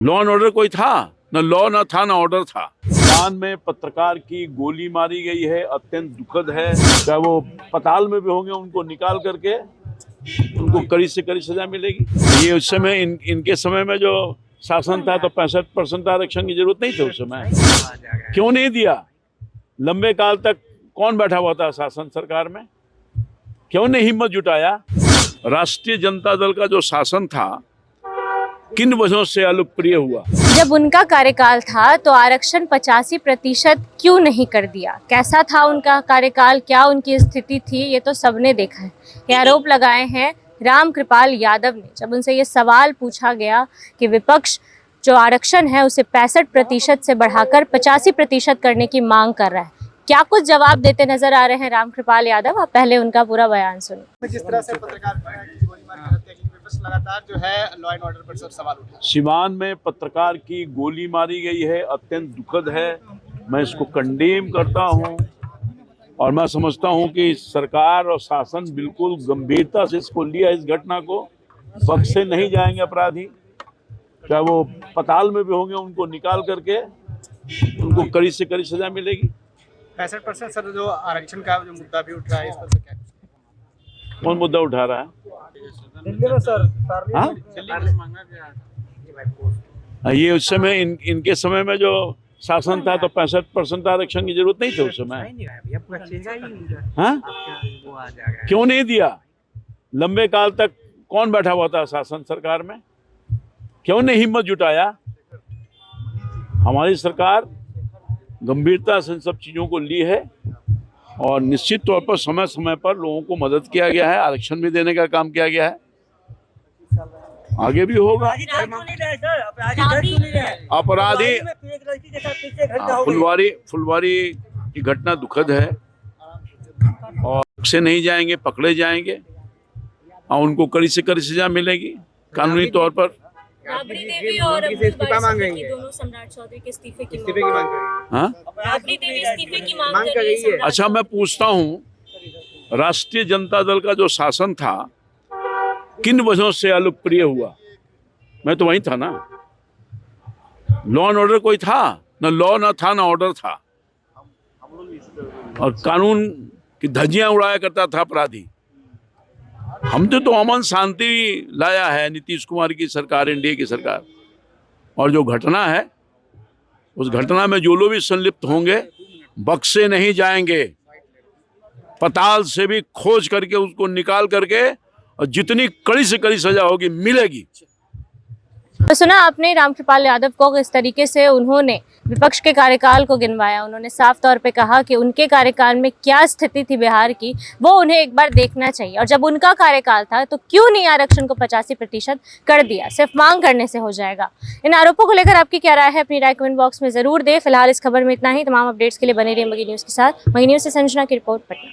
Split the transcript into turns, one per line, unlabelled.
Law and order कोई था? न लॉ न था न ऑर्डर था। ईरान में पत्रकार की गोली मारी गई है, अत्यंत दुखद है। चाहे वो पताल में भी होंगे, उनको निकाल करके उनको कड़ी से कड़ी सजा मिलेगी। ये उस समय इनके समय में जो शासन था तो 65% आरक्षण की जरूरत नहीं थी उस समय। क्यों नहीं दिया? लंबे काल तक कौन बैठा हुआ था शासन सरकार में? क्यों नहीं हिम्मत जुटाया? राष्ट्रीय जनता दल का जो शासन था किन वजहों से अलोकप्रिय हुआ?
जब उनका कार्यकाल था तो आरक्षण 85% क्यों नहीं कर दिया? कैसा था उनका कार्यकाल, क्या उनकी स्थिति थी, ये तो सबने देखा है। ये आरोप लगाए हैं रामकृपाल यादव ने जब उनसे ये सवाल पूछा गया कि विपक्ष जो आरक्षण है उसे 65% से बढ़ाकर 85% करने की मांग कर रहा है। क्या कुछ जवाब देते नजर आ रहे हैं रामकृपाल यादव? आप पहले उनका पूरा बयान सुनिए।
जिस तरह से पत्रकार की गोलीमार की हत्या की विपक्ष लगातार जो है लॉ एंड ऑर्डर पर सब सवाल उठा।
सिवान में पत्रकार की गोली मारी गई है, अत्यंत दुखद है। मैं इसको कंडेम करता हूं और मैं समझता हूं कि सरकार और शासन बिल्कुल गंभीरता से इसको लिया। इस घटना को बख्शे नहीं जाएंगे अपराधी, चाहे वो पताल में भी होंगे, उनको निकाल करके उनको कड़ी से कड़ी सजा मिलेगी।
65% सर जो आरक्षण का जो मुद्दा भी उठ रहा है, इस पर से क्या?
कौन मुद्दा उठा रहा है?
दिल्ली में सर
हाँ? ये उस समय इनके समय में जो शासन था तो 65% आरक्षण की जरूरत नहीं थी उस समय। हाँ? क्यों नहीं दिया? लंबे काल तक कौन बैठा हुआ था शासन सरकार में? क्यों नहीं हिम्मत जुटाया? हमारी सरकार गंभीरता से इन सब चीजों को ली है और निश्चित तौर पर समय समय पर लोगों को मदद किया गया है, आरक्षण भी देने का काम किया गया है, आगे भी होगा। अपराधी फुलवारी की घटना दुखद है और से नहीं जाएंगे, पकड़े जाएंगे और उनको कड़ी से कड़ी सजा मिलेगी कानूनी तौर पर।
राबड़ी देवी और इस्तीफा मांग रही है, दोनों सम्राट चौधरी के इस्तीफे की मांग।
हाँ?
राबड़ी देवी इस्तीफे की मांग कर रही है।
अच्छा, मैं पूछता हूँ, राष्ट्रीय जनता दल का जो शासन था किन वजहों से अलोकप्रिय हुआ? मैं तो वहीं था ना। लॉ एंड ऑर्डर कोई था? न लॉ न था न ऑर्डर था और कानून की धज्जियां उड़ाया करता था अपराधी। हमने तो अमन शांति लाया है नीतीश कुमार की सरकार, एनडीए की सरकार। और जो घटना है उस घटना में जो लोग भी संलिप्त होंगे बख्शे नहीं जाएंगे। पताल से भी खोज करके उसको निकाल करके और जितनी कड़ी से कड़ी सजा होगी मिलेगी।
तो सुना आपने रामकृपाल यादव को इस तरीके से उन्होंने विपक्ष के कार्यकाल को गिनवाया। उन्होंने साफ तौर पे कहा कि उनके कार्यकाल में क्या स्थिति थी बिहार की, वो उन्हें एक बार देखना चाहिए। और जब उनका कार्यकाल था तो क्यों नहीं आरक्षण को 85% कर दिया? सिर्फ मांग करने से हो जाएगा? इन आरोपों को लेकर आपकी क्या राय है? अपनी राय कमेंट बॉक्स में जरूर दें। फिलहाल इस खबर में इतना ही। तमाम अपडेट्स के लिए बने रहिए मगही न्यूज़ के साथ। मगही न्यूज़ से संजना की रिपोर्ट। पटना।